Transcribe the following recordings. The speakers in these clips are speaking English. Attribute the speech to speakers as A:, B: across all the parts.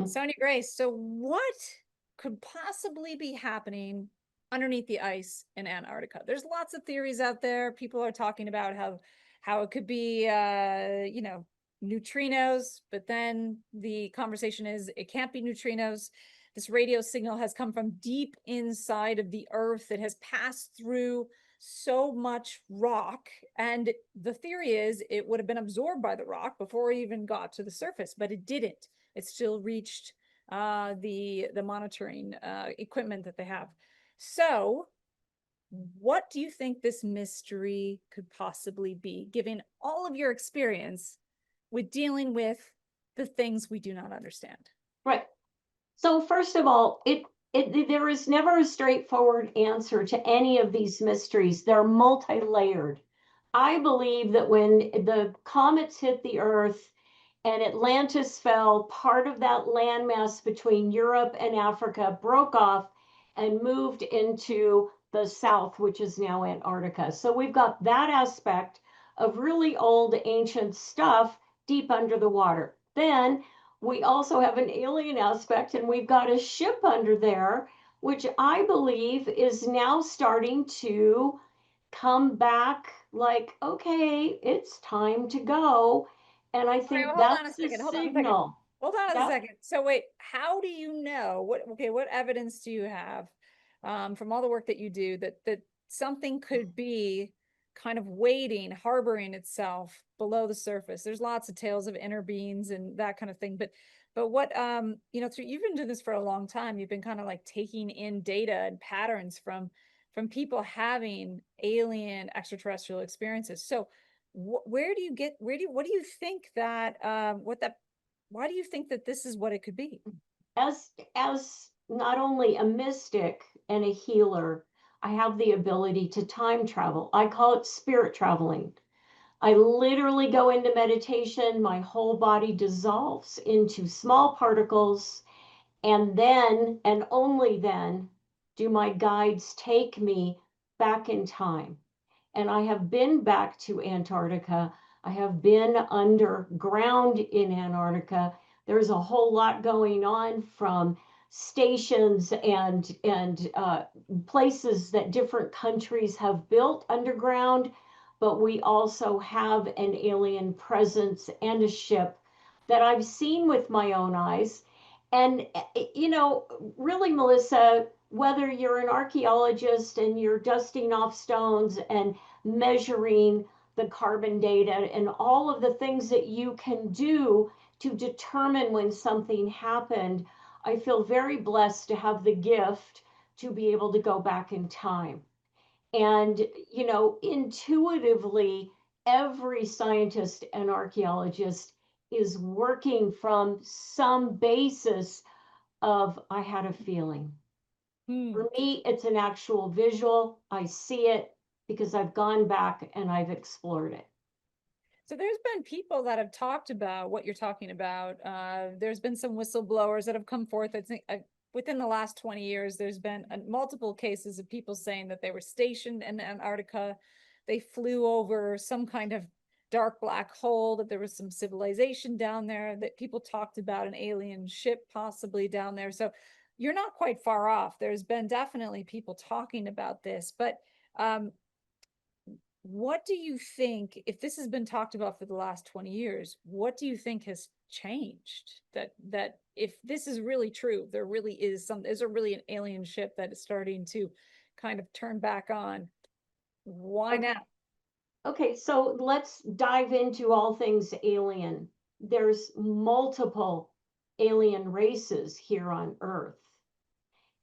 A: Sonia Grace, so what could possibly be happening underneath the ice in Antarctica? There's lots of theories out there. People are talking about how it could be neutrinos, but then the conversation is it can't be neutrinos. This radio signal has come from deep inside of the earth. It has passed through so much rock, and the theory is it would have been absorbed by the rock before it even got to the surface, but it didn't. It still reached the monitoring equipment that they have. So, what do you think this mystery could possibly be, given all of your experience with dealing with the things we do not understand?
B: Right. So first of all, there is never a straightforward answer to any of these mysteries. They're multi-layered. I believe that when the comets hit the Earth and Atlantis fell, part of that landmass between Europe and Africa broke off and moved into the south, which is now Antarctica. So we've got that aspect of really old ancient stuff deep under the water. Then we also have an alien aspect, and we've got a ship under there, which I believe is now starting to come back like, okay, it's time to go. And I
A: All right,
B: think
A: well, hold on a
B: that's a
A: second. Hold on a second.
B: signal.
A: Hold on a
B: Yep.
A: second. So wait, how do you know what evidence do you have from all the work that you do that something could be kind of waiting, harboring itself below the surface? There's lots of tales of inner beings and that kind of thing, but what you've been doing this for a long time. You've been kind of like taking in data and patterns from people having alien extraterrestrial experiences. So where do you get what do you think that why do you think that this is what it could be?
B: As not only a mystic and a healer, I have the ability to time travel. I call it spirit traveling. I literally go into meditation, my whole body dissolves into small particles, and then, and only then, do my guides take me back in time. And I have been back to Antarctica. I have been underground in Antarctica. There's a whole lot going on, from stations and places that different countries have built underground, but we also have an alien presence and a ship that I've seen with my own eyes. And, really, Melissa, whether you're an archaeologist and you're dusting off stones and measuring the carbon data and all of the things that you can do to determine when something happened, I feel very blessed to have the gift to be able to go back in time. And, intuitively, every scientist and archaeologist is working from some basis of, I had a feeling.
A: Hmm.
B: For me, it's an actual visual. I see it because I've gone back and I've explored it.
A: So there's been people that have talked about what you're talking about. There's been some whistleblowers that have come forth. I think within the last 20 years, there's been multiple cases of people saying that they were stationed in Antarctica. They flew over some kind of dark black hole, that there was some civilization down there, that people talked about an alien ship possibly down there. So you're not quite far off. There's been definitely people talking about this, but um, what do you think, if this has been talked about for the last 20 years, what do you think has changed? That if this is really true, there's a really an alien ship that is starting to kind of turn back on. Why
B: Okay,
A: now?
B: okay, so let's dive into all things alien. There's multiple alien races here on Earth.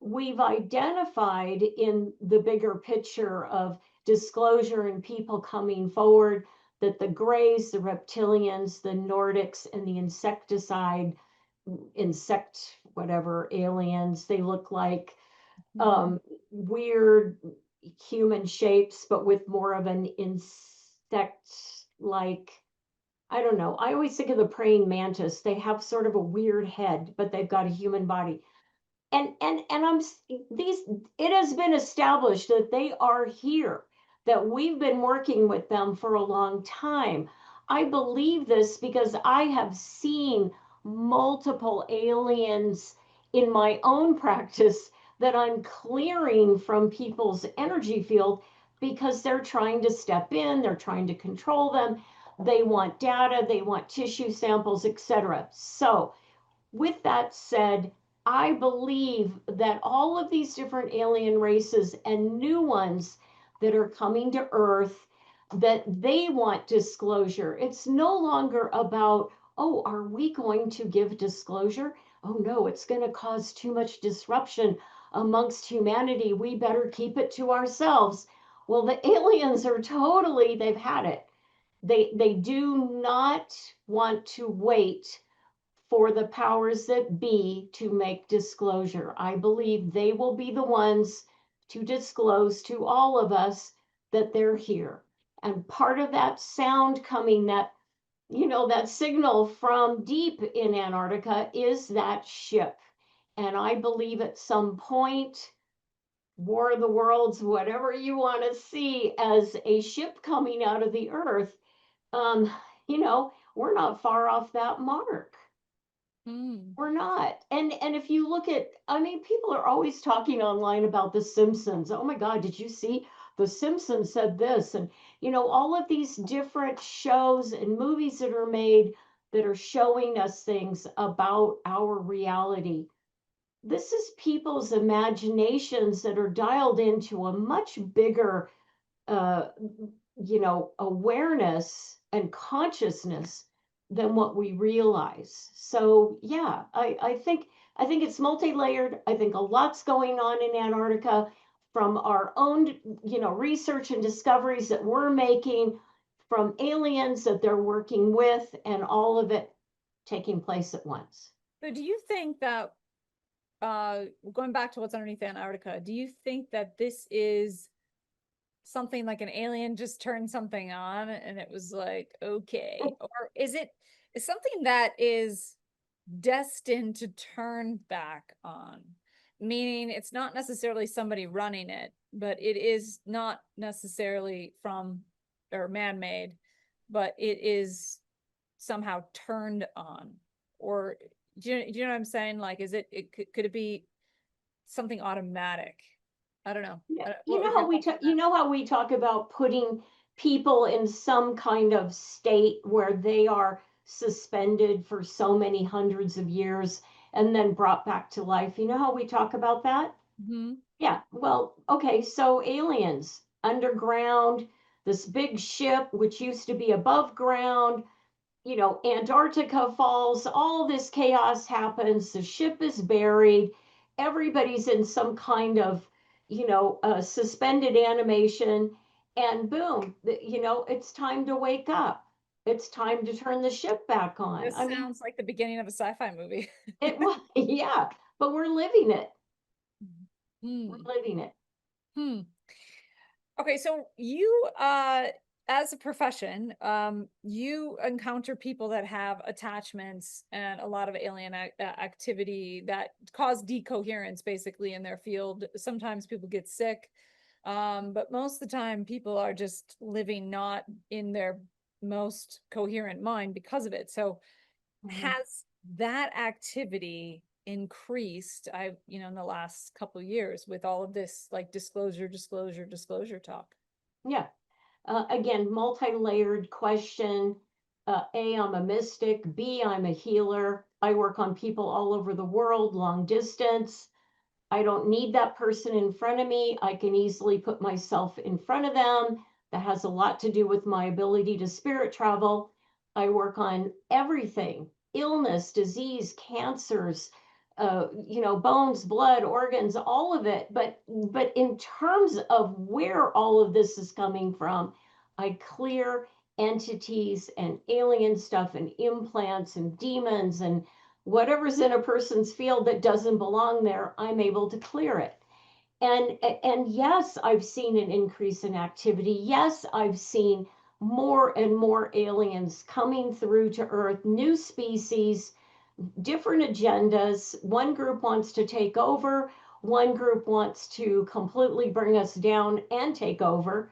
B: We've identified in the bigger picture of disclosure and people coming forward that the Greys, the reptilians, the Nordics, and the insect, whatever aliens, they look like weird human shapes, but with more of an insect like, I don't know. I always think of the praying mantis. They have sort of a weird head, but they've got a human body. And these, it has been established that they are here, that we've been working with them for a long time. I believe this because I have seen multiple aliens in my own practice that I'm clearing from people's energy field because they're trying to step in, they're trying to control them. They want data, they want tissue samples, etc. So, with that said, I believe that all of these different alien races and new ones that are coming to Earth, that they want disclosure. It's no longer about, oh, are we going to give disclosure? Oh no, it's going to cause too much disruption amongst humanity. We better keep it to ourselves. Well, the aliens are totally, they've had it. They do not want to wait for the powers that be to make disclosure. I believe they will be the ones to disclose to all of us that they're here. And part of that sound coming, that, that signal from deep in Antarctica is that ship. And I believe at some point, War of the Worlds, whatever you want to see as a ship coming out of the earth, um, we're not far off that mark.
A: Hmm.
B: We're not. And if you look at, I mean, people are always talking online about The Simpsons. Oh my God, did you see The Simpsons said this? And all of these different shows and movies that are made that are showing us things about our reality. This is people's imaginations that are dialed into a much bigger uh, awareness and consciousness than what we realize. So yeah, I think it's multi-layered. I think a lot's going on in Antarctica from our own, research and discoveries that we're making, from aliens that they're working with, and all of it taking place at once.
A: So do you think that going back to what's underneath Antarctica, do you think that this is something like an alien just turned something on and it was like, okay, or is something that is destined to turn back on? Meaning it's not necessarily somebody running it, but it is not necessarily from or man-made, but it is somehow turned on. Or do you know what I'm saying? Like, is could it be something automatic? I don't know.
B: Yeah,
A: What was your thoughts on
B: you
A: that?
B: know how we talk about putting people in some kind of state where they are suspended for so many hundreds of years and then brought back to life. You know how we talk about that?
A: Hmm.
B: Yeah. Well, okay, so aliens underground, this big ship which used to be above ground, Antarctica falls, all this chaos happens, the ship is buried, everybody's in some kind of, suspended animation, and boom, it's time to wake up. It's time to turn the ship back on.
A: This
B: I mean,
A: sounds like the beginning of a sci-fi movie.
B: it was, yeah, but we're living it. We're
A: Hmm.
B: living it.
A: Hmm. Okay, so you as a profession, you encounter people that have attachments and a lot of alien activity that cause decoherence basically in their field. Sometimes people get sick, but most of the time people are just living not in their most coherent mind because of it. So
B: Mhm.
A: has that activity increased in the last couple of years with all of this like disclosure talk?
B: Yeah. Again, multi-layered question. A, I'm a mystic. B, I'm a healer. I work on people all over the world, long distance. I don't need that person in front of me. I can easily put myself in front of them. That has a lot to do with my ability to spirit travel. I work on everything: illness, disease, cancers, bones, blood, organs, all of it. But in terms of where all of this is coming from, I clear entities and alien stuff and implants and demons and whatever's in a person's field that doesn't belong there, I'm able to clear it. And yes, I've seen an increase in activity. Yes, I've seen more and more aliens coming through to Earth, new species, different agendas. One group wants to take over, one group wants to completely bring us down and take over.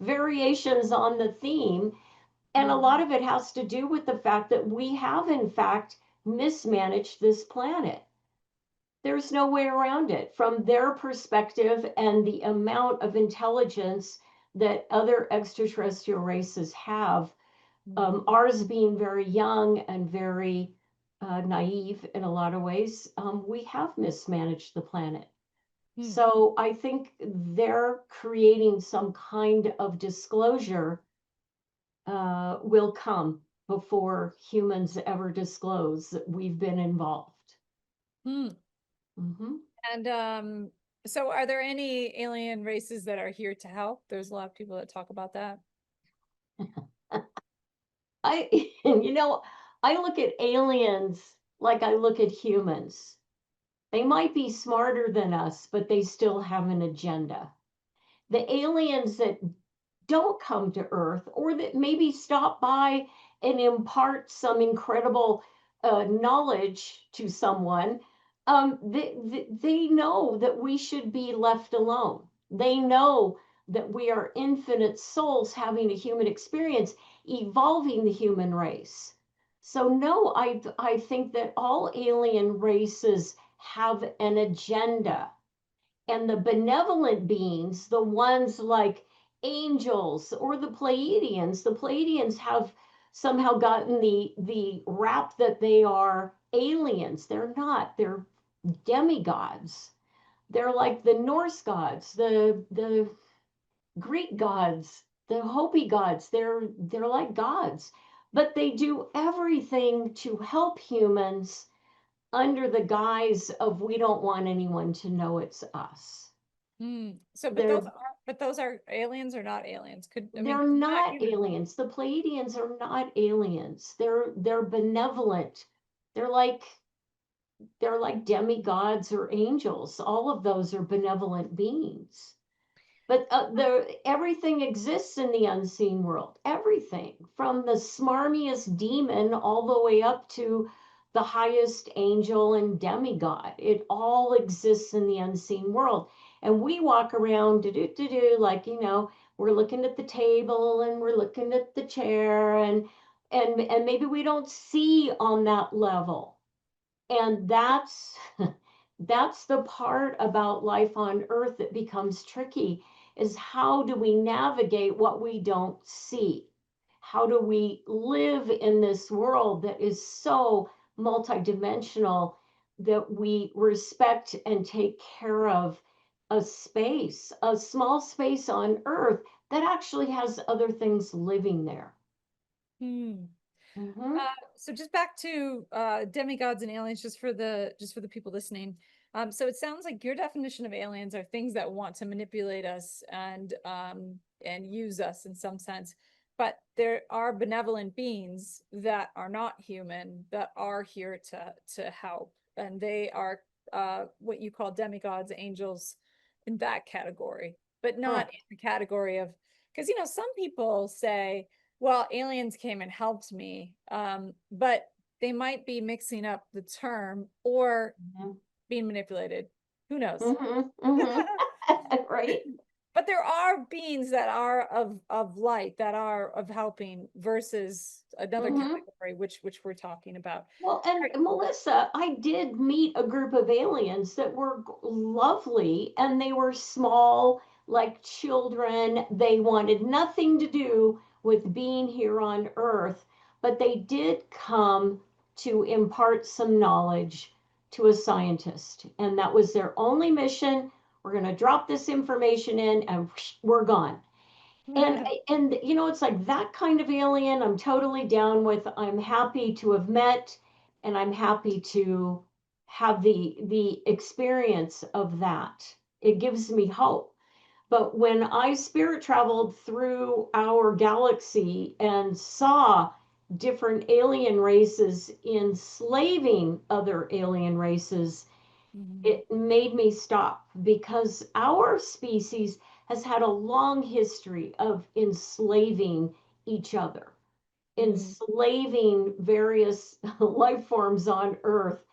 B: Variations on the theme. And a lot
A: Mhm.
B: of it has to do with the fact that we have, in fact, mismanaged this planet. There's no way around it from their perspective and the amount of intelligence that other extraterrestrial races have.
A: Mhm.
B: Ours being very young and very naive in a lot of ways, we have mismanaged the planet.
A: Hmm.
B: So I think they're creating some kind of disclosure will come before humans ever disclose that we've been involved.
A: Hmm.
B: Hmm.
A: And so are there any alien races that are here to help? There's a lot of people that talk about that.
B: I, you know, I look at aliens like I look at humans. They might be smarter than us, but they still have an agenda. The aliens that don't come to Earth or that maybe stop by and impart some incredible knowledge to someone, they know that we should be left alone. They know that we are infinite souls having a human experience, evolving the human race. So, no, I think that all alien races have an agenda, and the benevolent beings, the ones like angels or the Pleiadians have somehow gotten the rap that they are aliens. They're not. They're demigods. They're like the Norse gods, the Greek gods, the Hopi gods. They're like gods, but they do everything to help humans under the guise of we don't want anyone to know it's us.
A: Hmm. So,
B: They're
A: but those are aliens or not aliens? I mean,
B: they're
A: 'cause they're not
B: not
A: human.
B: aliens. The Pleiadians are not aliens. They're benevolent. They're like they're like demigods or angels. All of those are benevolent beings. But everything exists in the unseen world. Everything from the smarmiest demon all the way up to the highest angel and demigod. It all exists in the unseen world. And we walk around do like, we're looking at the table and we're looking at the chair, and maybe we don't see on that level. And that's the part about life on earth that becomes tricky, is how do we navigate what we don't see? How do we live in this world that is so multidimensional that we respect and take care of a small space on earth that actually has other things living there?
A: Hmm.
B: Hmm.
A: So just back to demigods and aliens, just for the people listening. So it sounds like your definition of aliens are things that want to manipulate us and use us in some sense. But there are benevolent beings that are not human that are here to help, and they are what you call demigods, angels, in that category, but not in the category of, because some people say, well, aliens came and helped me, but they might be mixing up the term or being manipulated. Who knows?
B: Hmm. Hmm. Right.
A: But there are beings that are of light, that are of helping, versus another
B: Hmm.
A: category, which we're talking about.
B: Well, and
A: Right.
B: Melissa, I did meet a group of aliens that were lovely, and they were small, like children. They wanted nothing to do with being here on Earth, but they did come to impart some knowledge to a scientist. And that was their only mission. We're going to drop this information in, and we're gone. And it's like that kind of alien I'm totally down with. I'm happy to have met, and I'm happy to have the experience of that. It gives me hope. But when I spirit traveled through our galaxy and saw different alien races enslaving other alien races,
A: Mhm.
B: it made me stop, because our species has had a long history of enslaving each other,
A: Mhm.
B: enslaving various life forms on Earth.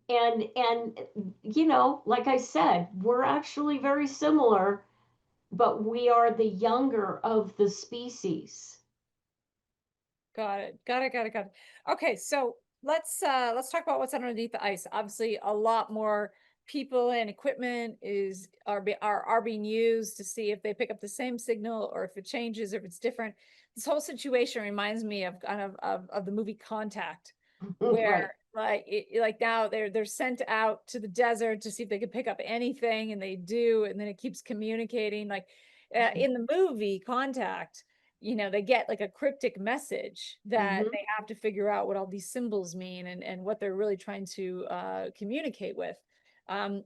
B: And like I said, we're actually very similar, but we are the younger of the species.
A: Got it. Got it. Got it. Got it. Okay, so let's talk about what's underneath the ice. Obviously, a lot more people and equipment are being used to see if they pick up the same signal or if it changes or if it's different. This whole situation reminds me of kind of the movie Contact, where
B: Right.
A: like now they're sent out to the desert to see if they can pick up anything, and they do, and then it keeps communicating. Like in the movie Contact, they get like a cryptic message that
B: Hmm.
A: they have to figure out what all these symbols mean, and what they're really trying to communicate with. And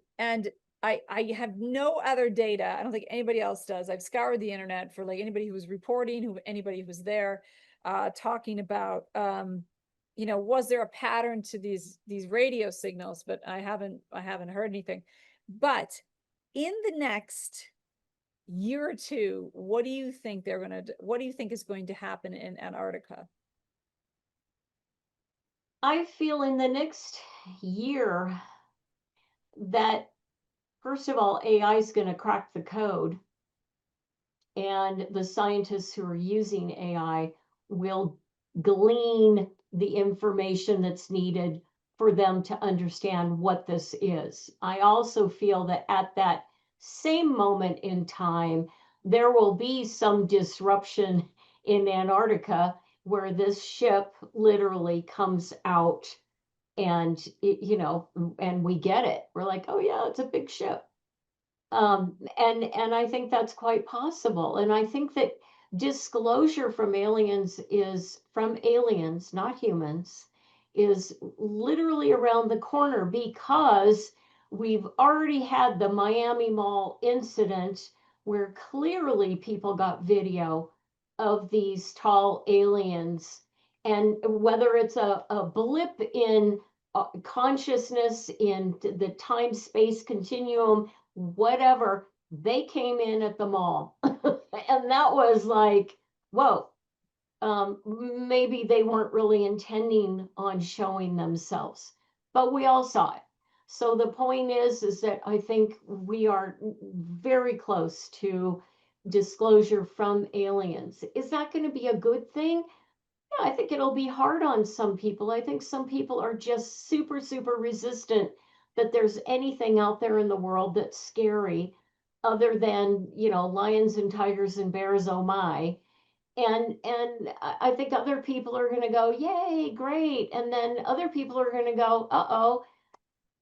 A: I have no other data. I don't think anybody else does. I've scoured the internet for like anybody who was reporting, anybody who was there, talking about, was there a pattern to these radio signals? But I haven't heard anything. But in the next year or two, what do you think is going to happen in Antarctica?
B: I feel in the next year that, first of all, AI is going to crack the code, and the scientists who are using AI will glean the information that's needed for them to understand what this is. I also feel that at that same moment in time, there will be some disruption in Antarctica where this ship literally comes out, and and we get it. We're like, oh yeah, it's a big ship. And I think that's quite possible. And I think that disclosure from aliens, not humans, is literally around the corner, because we've already had the Miami Mall incident where clearly people got video of these tall aliens. And whether it's a blip in consciousness in the time space continuum, whatever, they came in at the mall. And that was like, whoa, maybe they weren't really intending on showing themselves, but we all saw it. So the point is that I think we are very close to disclosure from aliens. Is that going to be a good thing? Yeah, I think it'll be hard on some people. I think some people are just super, super resistant that there's anything out there in the world that's scary other than, lions and tigers and bears, oh my. And I think other people are going to go, yay, great. And then other people are going to go, uh-oh,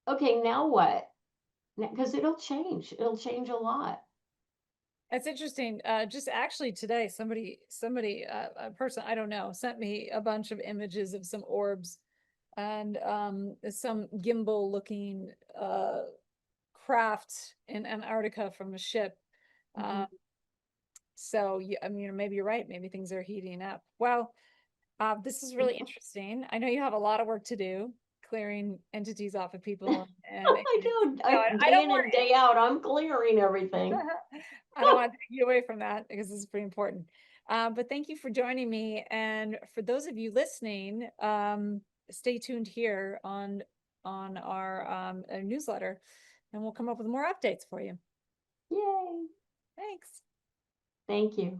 B: okay, now what? Because it'll change. It'll change a lot.
A: That's interesting. Just actually today, a person I don't know, sent me a bunch of images of some orbs and some gimbal looking craft in Antarctica from a ship.
B: Mhm.
A: Um, so yeah, I mean, maybe you're right. Maybe things are heating up. Well, this is really interesting. I know you have a lot of work to do, clearing entities off of people, and
B: I do.
A: I
B: Day
A: don't
B: in
A: want
B: and day out, I'm clearing everything.
A: I don't want to take you away from that because this is pretty important. But thank you for joining me. And for those of you listening, stay tuned here on our newsletter, and we'll come up with more updates for you.
B: Yay.
A: Thanks.
B: Thank you.